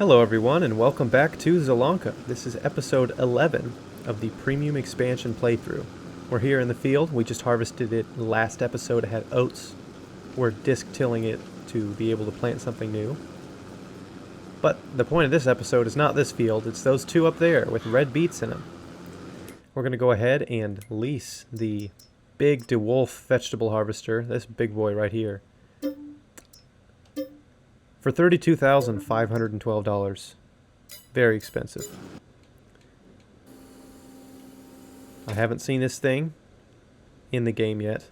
Hello everyone and welcome back to Zielonka. This is episode 11 of the Premium Expansion playthrough. We're here in the field. We just harvested it last episode. It had oats. We're disc tilling it to be able to plant something new. But the point of this episode is not this field, it's those two up there with red beets in them. We're going to go ahead and lease the big DeWolf vegetable harvester, this big boy right here, for $32,512. Very expensive. I haven't seen this thing in the game yet.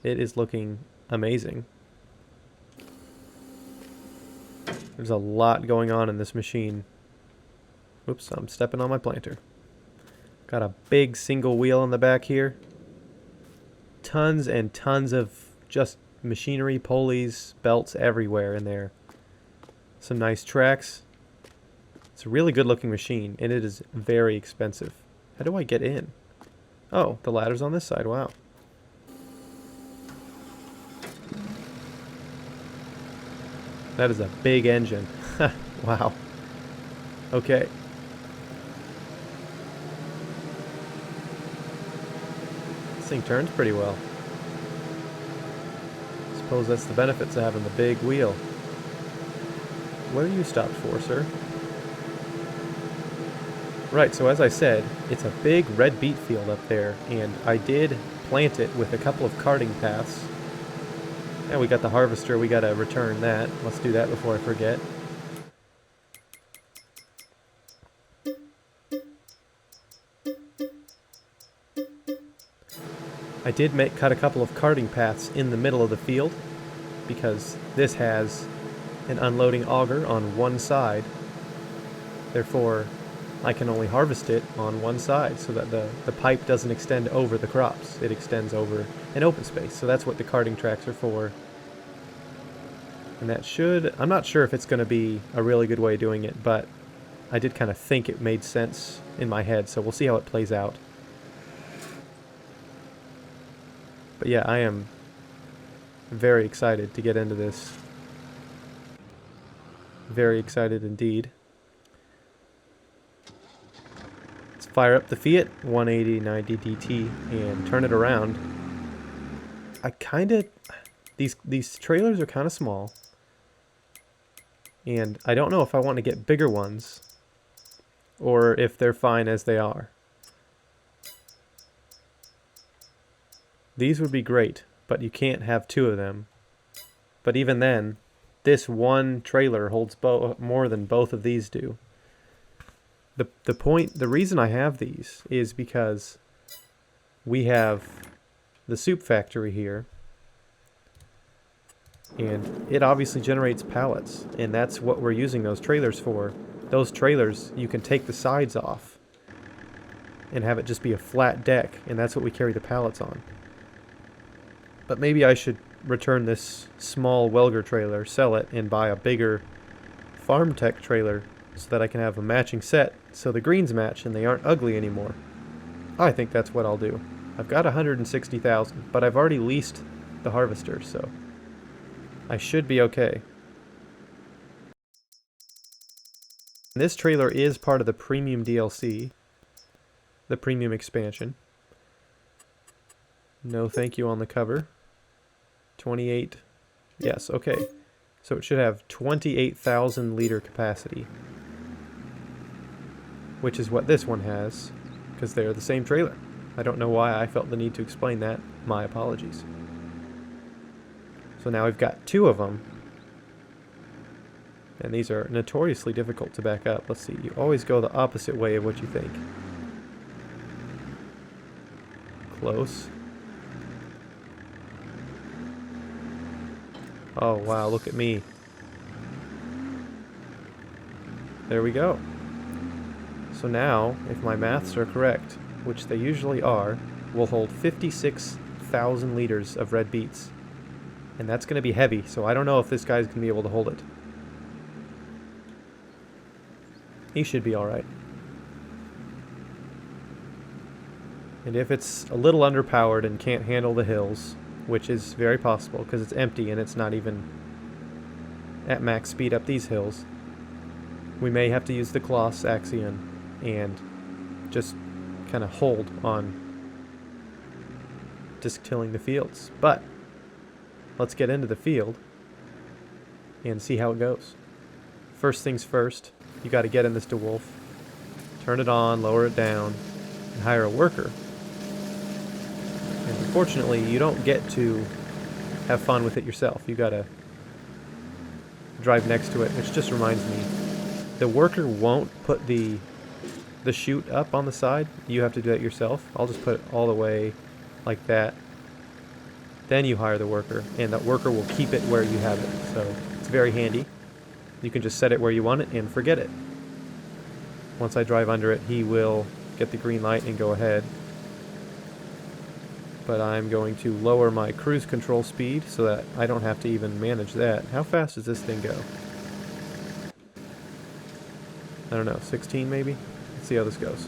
It is looking amazing. There's a lot going on in this machine. Oops, I'm stepping on my planter. Got a big single wheel in the back here. Tons and tons of just machinery, pulleys, belts everywhere in there. Some nice tracks. It's a really good looking machine and it is very expensive. How do I get in? Oh, the ladder's on this side. Wow. That is a big engine. Wow. Okay. This thing turns pretty well. Suppose that's the benefits of having the big wheel. What are you stopped for, sir? Right, so as I said, it's a big red beet field up there, and I did plant it with a couple of carting paths. And we got the harvester, we gotta return that. Let's do that before I forget. I did cut a couple of carting paths in the middle of the field, because this has an unloading auger on one side. Therefore, I can only harvest it on one side so that the pipe doesn't extend over the crops. It extends over an open space. So that's what the carting tracks are for. And that should... I'm not sure if it's going to be a really good way of doing it, but I did kind of think it made sense in my head, so we'll see how it plays out. But yeah, I am very excited to get into this. Very excited indeed. Let's fire up the Fiat 180/90 DT and turn it around. I kind of... These trailers are kind of small. And I don't know if I want to get bigger ones or if they're fine as they are. These would be great, but you can't have two of them. But even then, this one trailer holds more than both of these do. The reason I have these is because we have the soup factory here, and it obviously generates pallets, and that's what we're using those trailers for. Those trailers, you can take the sides off and have it just be a flat deck, and that's what we carry the pallets on. But maybe I should return this small Welger trailer, sell it, and buy a bigger Farm Tech trailer so that I can have a matching set so the greens match and they aren't ugly anymore. I think that's what I'll do. I've got 160,000, but I've already leased the harvester, so I should be okay. This trailer is part of the Premium DLC, the Premium Expansion. No thank you on the cover. 28, yes, okay. So it should have 28,000 liter capacity, which is what this one has, because they're the same trailer. I don't know why I felt the need to explain that. My apologies. So now we've got two of them, and these are notoriously difficult to back up. Let's see, you always go the opposite way of what you think. Close. Oh wow, look at me. There we go. So now, if my maths are correct, which they usually are, we'll hold 56,000 liters of red beets. And that's going to be heavy, so I don't know if this guy's going to be able to hold it. He should be alright. And if it's a little underpowered and can't handle the hills, which is very possible because it's empty and it's not even at max speed up these hills, We may have to use the Kloss Axion and just kind of hold on disc tilling the fields. But let's get into the field and see how it goes. First things first, you got to get in this DeWolf, turn it on, lower it down, and hire a worker. And unfortunately, you don't get to have fun with it yourself. You got to drive next to it, which just reminds me, the worker won't put the chute up on the side. You have to do that yourself. I'll just put it all the way like that. Then you hire the worker, and that worker will keep it where you have it. So it's very handy. You can just set it where you want it and forget it. Once I drive under it, he will get the green light and go ahead. But I'm going to lower my cruise control speed so that I don't have to even manage that. How fast does this thing go? I don't know, 16 maybe? Let's see how this goes.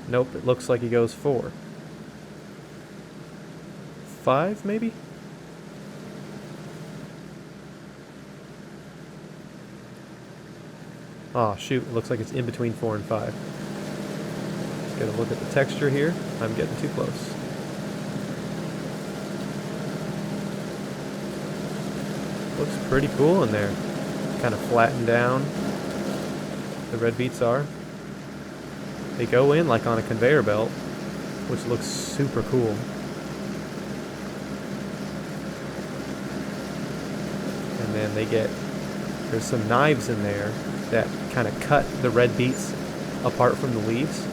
Nope, it looks like he goes 4. 5 maybe? Oh shoot, it looks like it's in between 4 and 5. Let's get a look at the texture here. I'm getting too close. Looks pretty cool in there. Kind of flattened down. The red beets are. They go in like on a conveyor belt, which looks super cool. And then there's some knives in there that kind of cut the red beets apart from the leaves.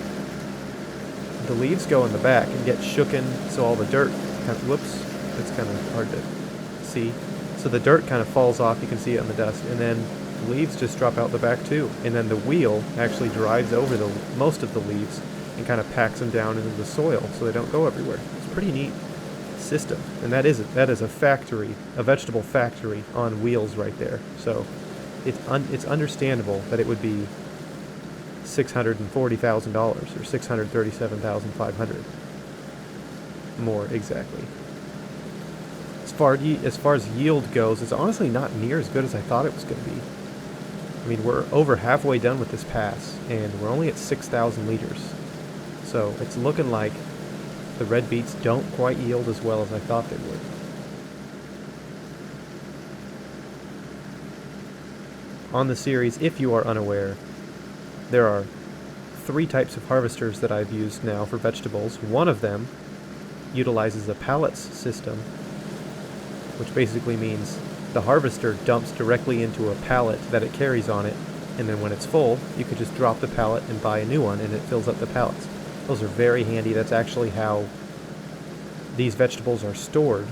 The leaves go in the back and get shooken, so all the dirt whoops, it's kind of hard to see. So the dirt kind of falls off, you can see it in the dust, and then the leaves just drop out the back too. And then the wheel actually drives over most of the leaves and kind of packs them down into the soil so they don't go everywhere. It's a pretty neat system. And that is a factory, a vegetable factory on wheels right there. So it's understandable that it would be $640,000 or $637,500 more exactly. As far as yield goes, it's honestly not near as good as I thought it was going to be. I mean, we're over halfway done with this pass, and we're only at 6,000 liters. So it's looking like the red beets don't quite yield as well as I thought they would. On the series, if you are unaware, there are 3 types of harvesters that I've used now for vegetables. One of them utilizes a pallets system, which basically means the harvester dumps directly into a pallet that it carries on it, and then when it's full, you could just drop the pallet and buy a new one, and it fills up the pallets. Those are very handy. That's actually how these vegetables are stored.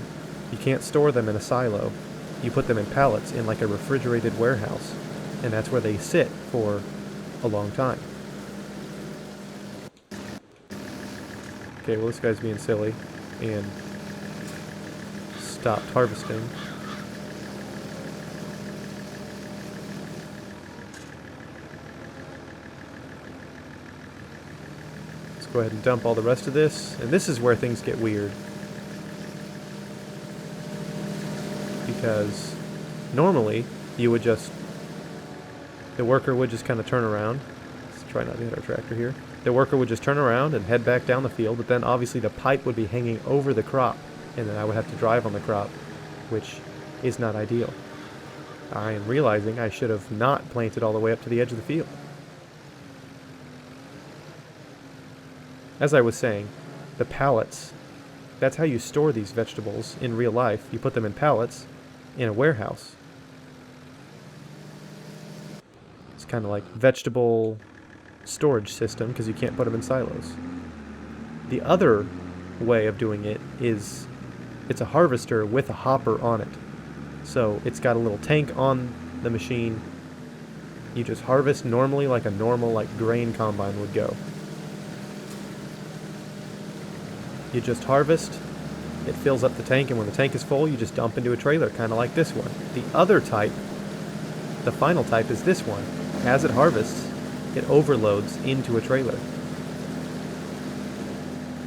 You can't store them in a silo. You put them in pallets in like a refrigerated warehouse, and that's where they sit for a long time. Okay, well, this guy's being silly and stopped harvesting. Let's go ahead and dump all the rest of this, and this is where things get weird. Because normally you would the worker would just kind of turn around. Let's try not to hit our tractor here. The worker would just turn around and head back down the field, but then obviously the pipe would be hanging over the crop, and then I would have to drive on the crop, which is not ideal. I am realizing I should have not planted all the way up to the edge of the field. As I was saying, the pallets, that's how you store these vegetables in real life. You put them in pallets in a warehouse. It's kind of like vegetable storage system because you can't put them in silos. The other way of doing it is it's a harvester with a hopper on it. So it's got a little tank on the machine. You just harvest normally like a normal grain combine would go. You just harvest, it fills up the tank, and when the tank is full, you just dump into a trailer, kind of like this one. The other type, the final type, is this one. As it harvests, it overloads into a trailer.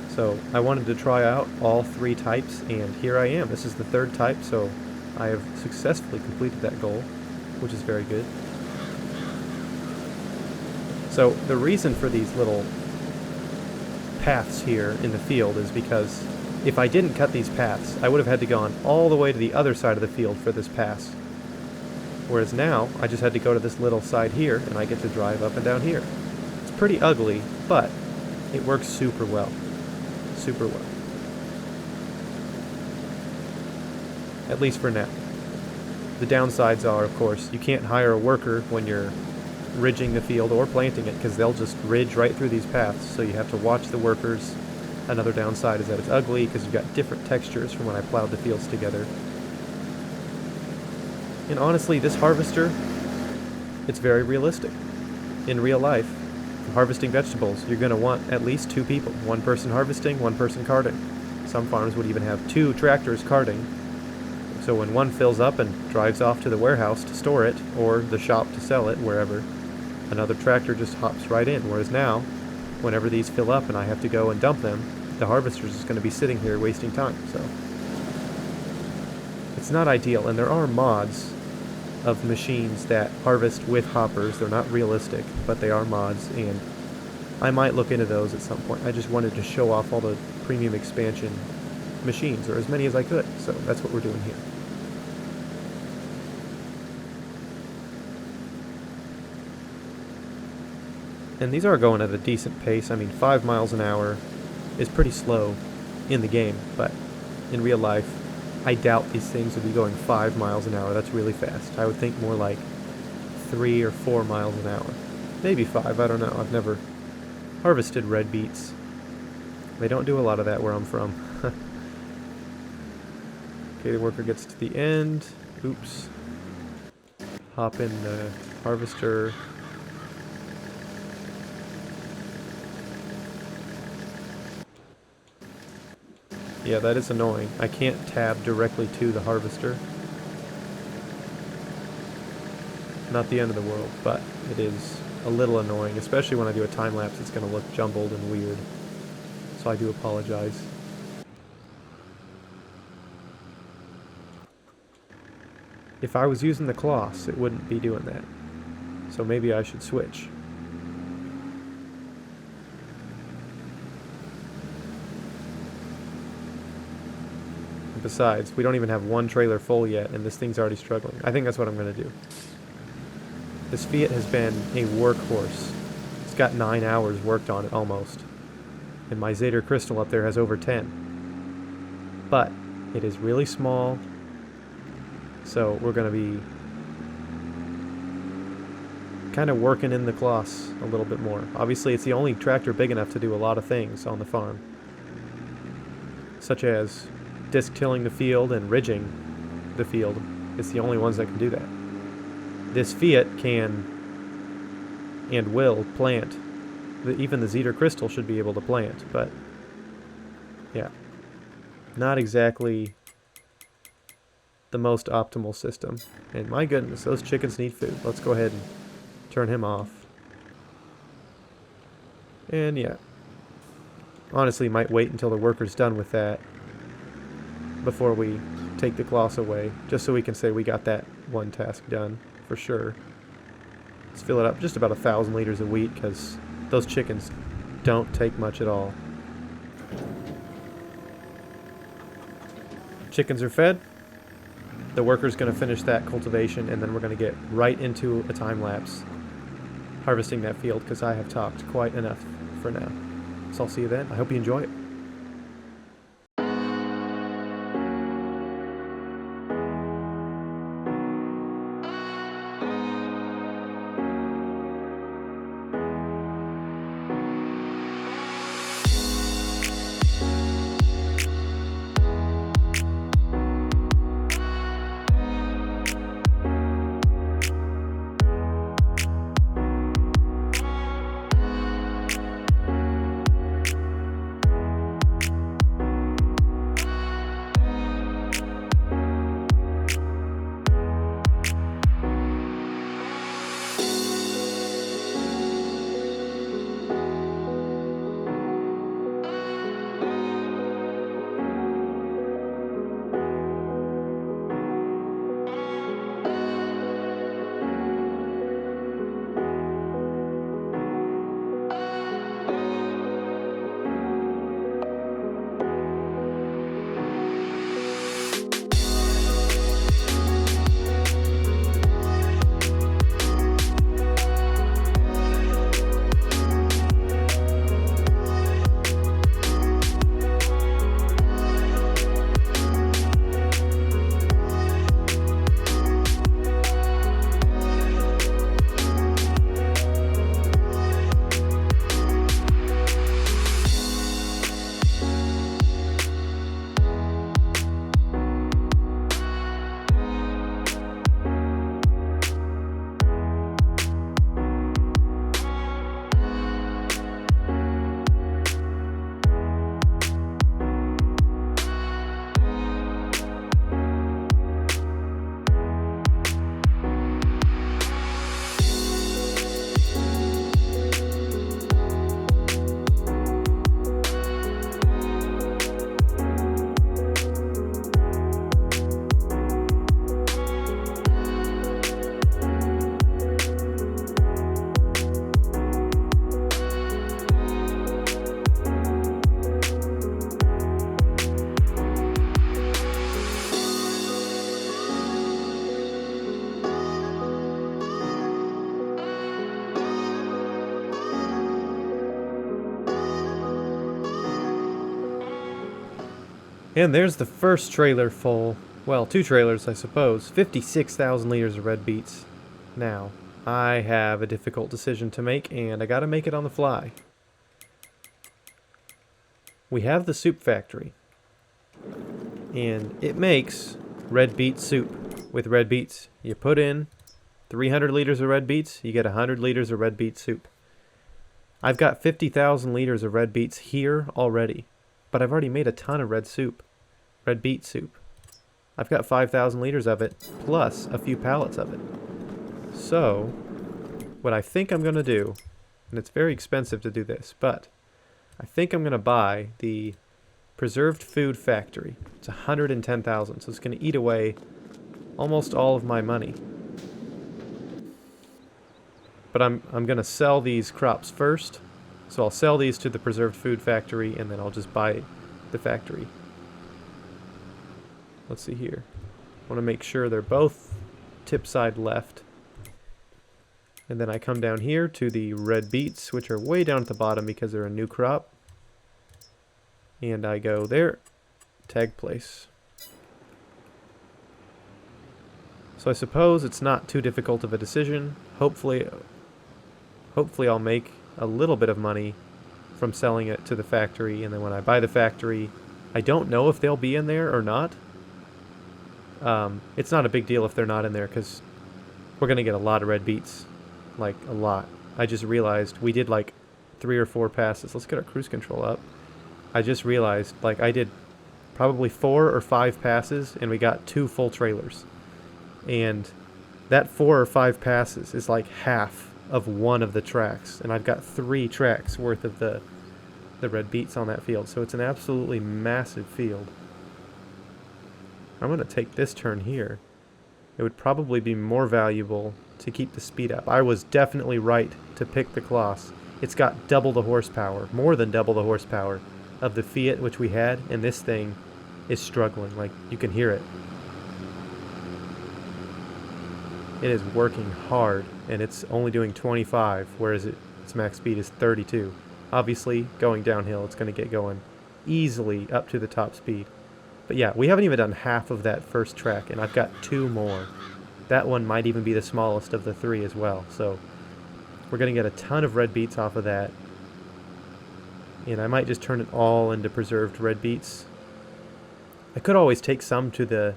So I wanted to try out all 3 types, and here I am. This is the 3rd type, so I have successfully completed that goal, which is very good. So the reason for these little paths here in the field is because if I didn't cut these paths, I would have had to gone all the way to the other side of the field for this pass. Whereas now, I just had to go to this little side here, and I get to drive up and down here. It's pretty ugly, but it works super well. Super well. At least for now. The downsides are, of course, you can't hire a worker when you're ridging the field or planting it, because they'll just ridge right through these paths, so you have to watch the workers. Another downside is that it's ugly, because you've got different textures from when I plowed the fields together. And honestly, this harvester, it's very realistic. In real life, harvesting vegetables, you're going to want at least 2 people. 1 person harvesting, 1 person carting. Some farms would even have 2 tractors carting. So when one fills up and drives off to the warehouse to store it, or the shop to sell it, wherever, another tractor just hops right in. Whereas now, whenever these fill up and I have to go and dump them, the harvester's just going to be sitting here wasting time. So it's not ideal, and there are mods of machines that harvest with hoppers. They're not realistic, but they are mods, and I might look into those at some point. I just wanted to show off all the premium expansion machines, or as many as I could, so that's what we're doing here. And these are going at a decent pace. I mean, 5 miles an hour is pretty slow in the game, but in real life, I doubt these things would be going 5 miles an hour. That's really fast. I would think more like 3 or 4 miles an hour. Maybe 5, I don't know. I've never harvested red beets. They don't do a lot of that where I'm from. Okay, the worker gets to the end. Oops. Hop in the harvester. Yeah, that is annoying. I can't tab directly to the harvester. Not the end of the world, but it is a little annoying, especially when I do a time lapse. It's going to look jumbled and weird. So I do apologize. If I was using the cloths, it wouldn't be doing that. So maybe I should switch. Besides, we don't even have 1 trailer full yet, and this thing's already struggling. I think that's what I'm going to do. This Fiat has been a workhorse. It's got 9 hours worked on it, almost. And my Zader Crystal up there has over 10. But it is really small, so we're going to be kind of working in the cloths a little bit more. Obviously, it's the only tractor big enough to do a lot of things on the farm, such as disc tilling the field and ridging the field. It's the only ones that can do that. This Fiat can and will plant. Even the Zader Crystal should be able to plant, but yeah, not exactly the most optimal system. And my goodness, those chickens need food. Let's go ahead and turn him off. And yeah, honestly might wait until the worker's done with that before we take the cloths away, just so we can say we got that one task done for sure. Let's fill it up just about 1,000 liters of wheat, because those chickens don't take much at all. Chickens are fed. The worker's going to finish that cultivation, and then we're going to get right into a time lapse harvesting that field, because I have talked quite enough for now. So I'll see you then. I hope you enjoy it. And there's the first trailer full. Well, 2 trailers, I suppose. 56,000 liters of red beets. Now, I have a difficult decision to make, and I gotta make it on the fly. We have the soup factory, and it makes red beet soup with red beets. You put in 300 liters of red beets, you get 100 liters of red beet soup. I've got 50,000 liters of red beets here already, but I've already made a ton of red beet soup. I've got 5,000 liters of it, plus a few pallets of it. So, what I think I'm going to do, and it's very expensive to do this, but I think I'm going to buy the preserved food factory. It's 110,000, so it's going to eat away almost all of my money. But I'm going to sell these crops first, so I'll sell these to the preserved food factory, and then I'll just buy the factory. Let's see here. I want to make sure they're both tip side left. And then I come down here to the red beets, which are way down at the bottom because they're a new crop. And I go there, tag place. So I suppose it's not too difficult of a decision. Hopefully I'll make a little bit of money from selling it to the factory. And then when I buy the factory, I don't know if they'll be in there or not. It's not a big deal if they're not in there because we're going to get a lot of red beets. Like, a lot. I just realized we did like 3 or 4 passes. Let's get our cruise control up. I just realized, like, I did probably 4 or 5 passes and we got 2 full trailers. And that 4 or 5 passes is like half of one of the tracks. And I've got 3 tracks worth of the red beets on that field. So it's an absolutely massive field. I'm going to take this turn here. It would probably be more valuable to keep the speed up. I was definitely right to pick the Kloss. It's got double the horsepower, more than double the horsepower of the Fiat which we had, and this thing is struggling. Like, you can hear it. It is working hard, and it's only doing 25, whereas its max speed is 32. Obviously, going downhill, it's going to get going easily up to the top speed. But yeah, we haven't even done half of that first track, and I've got 2 more. That one might even be the smallest of the 3 as well. So we're going to get a ton of red beets off of that. And I might just turn it all into preserved red beets. I could always take some to the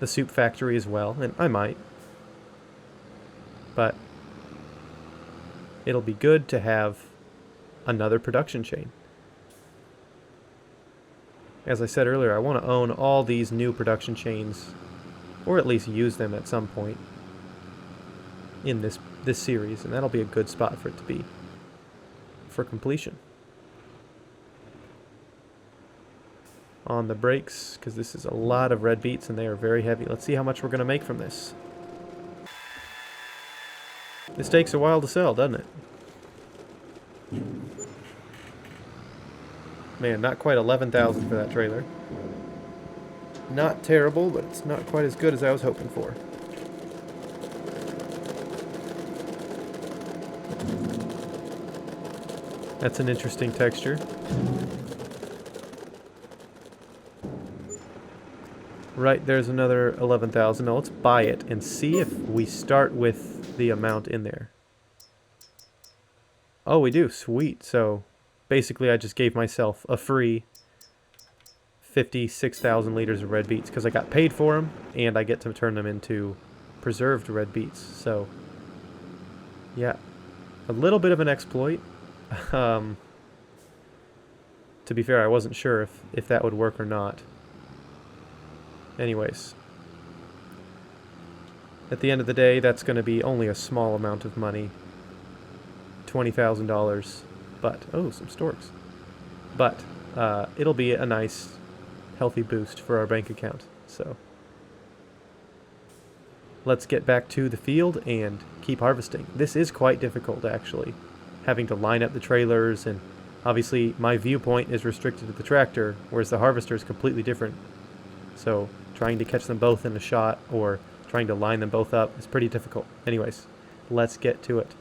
soup factory as well, and I might. But it'll be good to have another production chain. As I said earlier, I want to own all these new production chains, or at least use them at some point in this series, and that'll be a good spot for it to be for completion. On the brakes, because this is a lot of red beets and they are very heavy. Let's see how much we're going to make from this. This takes a while to sell, doesn't it? Man, not quite 11,000 for that trailer. Not terrible, but it's not quite as good as I was hoping for. That's an interesting texture. Right, there's another 11,000. Now let's buy it and see if we start with the amount in there. Oh, we do. Sweet. So basically I just gave myself a free 56,000 liters of red beets because I got paid for them and I get to turn them into preserved red beets. So yeah, a little bit of an exploit. To be fair, I wasn't sure if that would work or not. Anyways, at the end of the day, that's going to be only a small amount of money. $20,000. But, oh, some storks. But it'll be a nice, healthy boost for our bank account. So let's get back to the field and keep harvesting. This is quite difficult, actually. Having to line up the trailers, and obviously my viewpoint is restricted to the tractor, whereas the harvester is completely different. So trying to catch them both in a shot or trying to line them both up is pretty difficult. Anyways, let's get to it.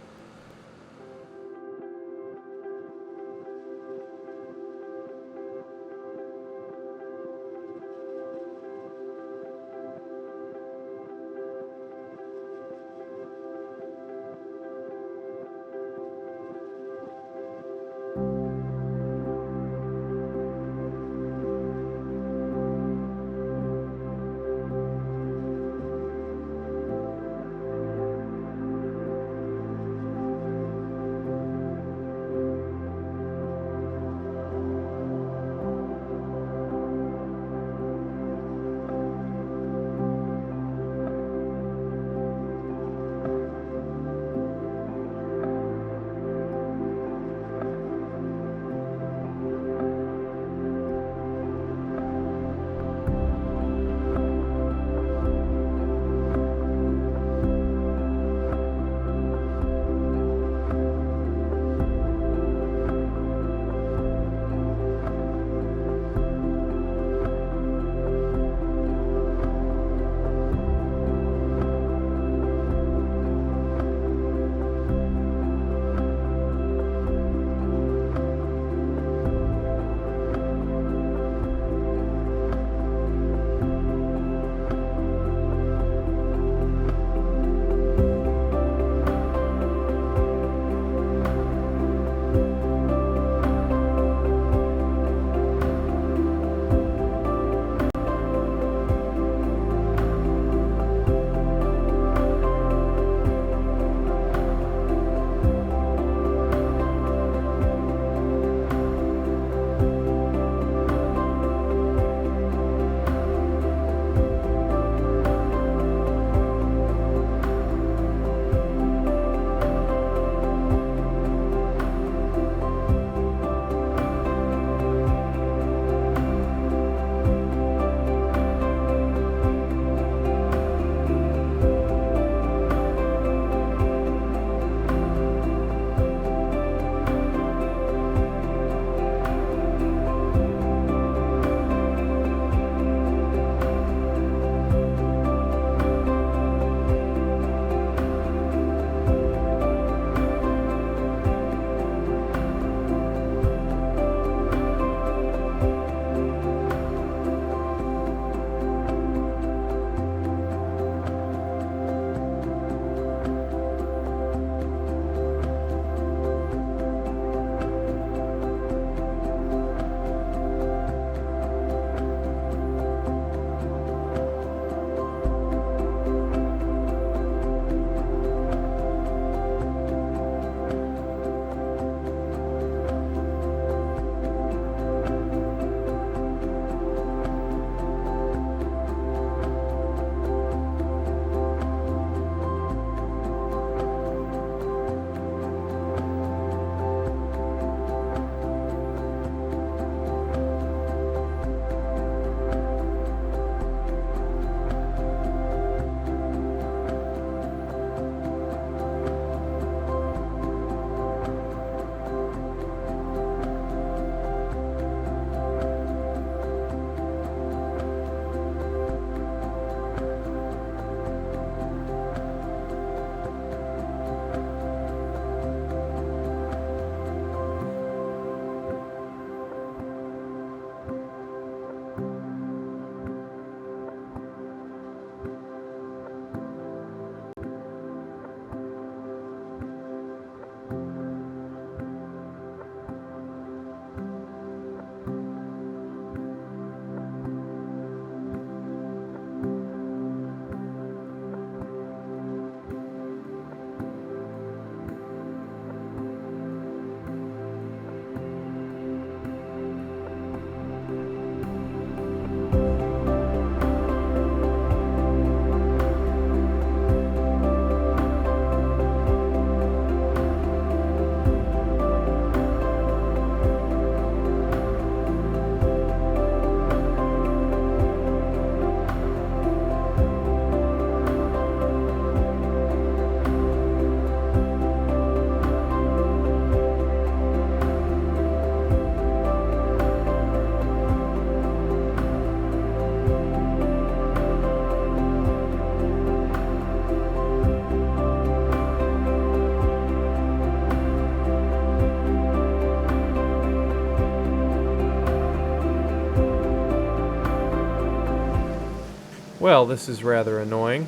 Well, this is rather annoying.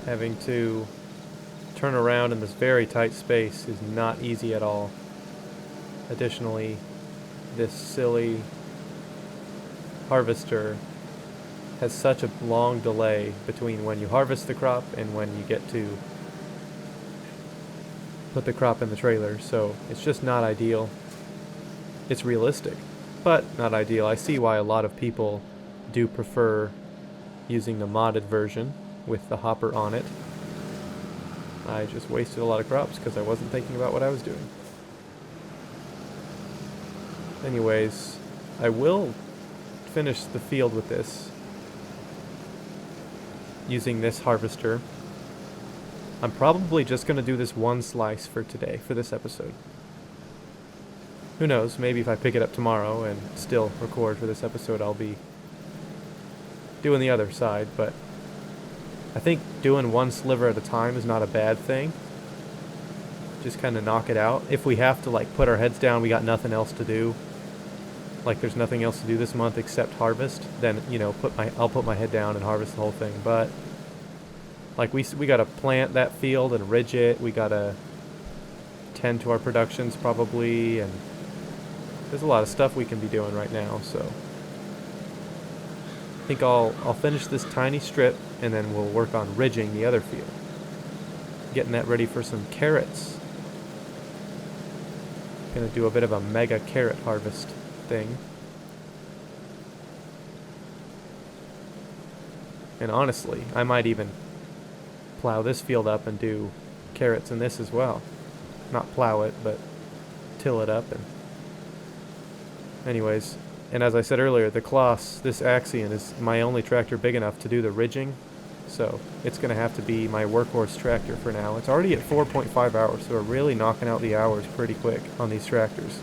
Having to turn around in this very tight space is not easy at all. Additionally, this silly harvester has such a long delay between when you harvest the crop and when you get to put the crop in the trailer, so it's just not ideal. It's realistic, but not ideal. I see why a lot of people do prefer using the modded version with the hopper on it. I just wasted a lot of crops because I wasn't thinking about what I was doing. Anyways, I will finish the field with this using this harvester. I'm probably just going to do this one slice for today, for this episode. Who knows, maybe if I pick it up tomorrow and still record for this episode, I'll be doing the other side, but I think doing one sliver at a time is not a bad thing. Just kind of knock it out. If we have to like put our heads down, we got nothing else to do, like there's nothing else to do this month except harvest, then, you know, I'll put my head down and harvest the whole thing. But like we got to plant that field and ridge it. We got to tend to our productions probably, and there's a lot of stuff we can be doing right now, so I think I'll finish this tiny strip and then we'll work on ridging the other field. Getting that ready for some carrots. Gonna do a bit of a mega carrot harvest thing. And honestly, I might even plow this field up and do carrots in this as well. Not plow it, but till it up. And anyways, and as I said earlier, the Kloss, this Axion, is my only tractor big enough to do the ridging, so it's going to have to be my workhorse tractor for now. It's already at 4.5 hours, so we're really knocking out the hours pretty quick on these tractors.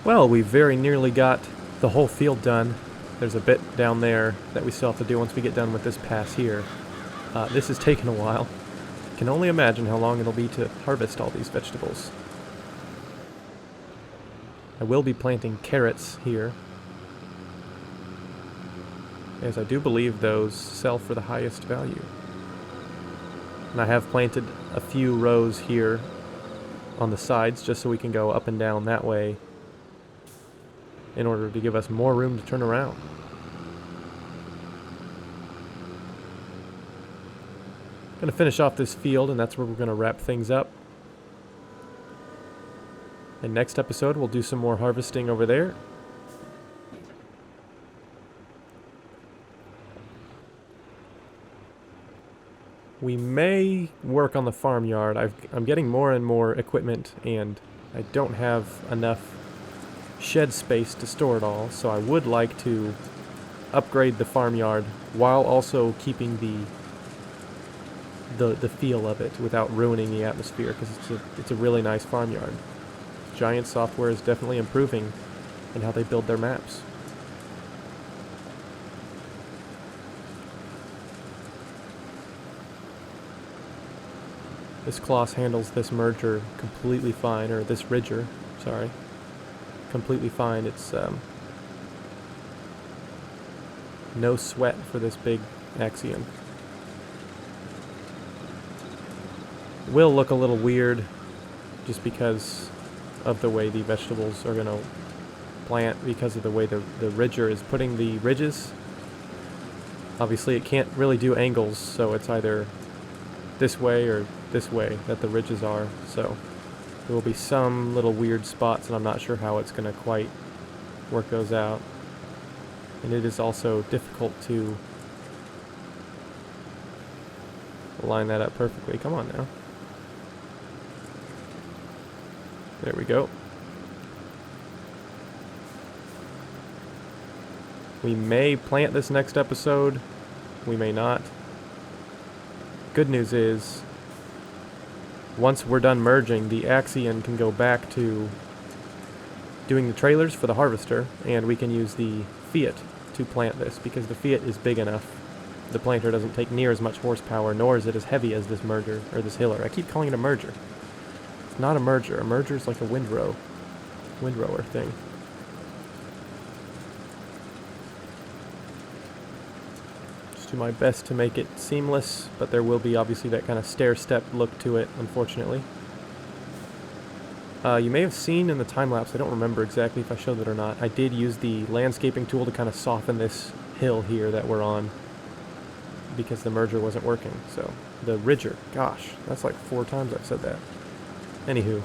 Well, we very nearly got the whole field done. There's a bit down there that we still have to do once we get done with this pass here. This has taken a while. Can only imagine how long it'll be to harvest all these vegetables. I will be planting carrots here, as I do believe those sell for the highest value. And I have planted a few rows here on the sides just so we can go up and down that way in order to give us more room to turn around. Going to finish off this field, and that's where we're going to wrap things up. And next episode we'll do some more harvesting over there. We may work on the farmyard. I'm getting more and more equipment, and I don't have enough shed space to store it all, so I would like to upgrade the farmyard while also keeping the feel of it without ruining the atmosphere, because it's a really nice farmyard. Giant Software is definitely improving in how they build their maps. This Kloss handles this merger completely fine, or this ridger, sorry, completely fine. It's no sweat for this big Axion. Will look a little weird just because of the way the vegetables are going to plant, because of the way the ridger is putting the ridges. Obviously it can't really do angles, so it's either this way or this way that the ridges are, so there will be some little weird spots, and I'm not sure how it's going to quite work those out. And it is also difficult to line that up perfectly. Come on now. There we go. We may plant this next episode. We may not. Good news is, once we're done merging, the Axion can go back to doing the trailers for the harvester, and we can use the Fiat to plant this, because the Fiat is big enough. The planter doesn't take near as much horsepower, nor is it as heavy as this merger, or this hiller. I keep calling it a merger. It's not a merger. A merger is like a windrower thing. Just do my best to make it seamless, but there will be obviously that kind of stair-step look to it, unfortunately. You may have seen in the time-lapse, I don't remember exactly if I showed it or not, I did use the landscaping tool to kind of soften this hill here that we're on, because the merger wasn't working. So, the ridger, gosh, that's like 4 times I've said that. Anywho,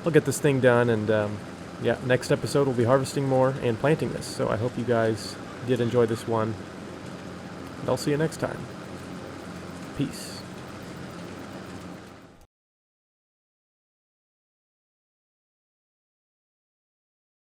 I'll get this thing done, and yeah, next episode we'll be harvesting more and planting this. So I hope you guys did enjoy this one, and I'll see you next time. Peace.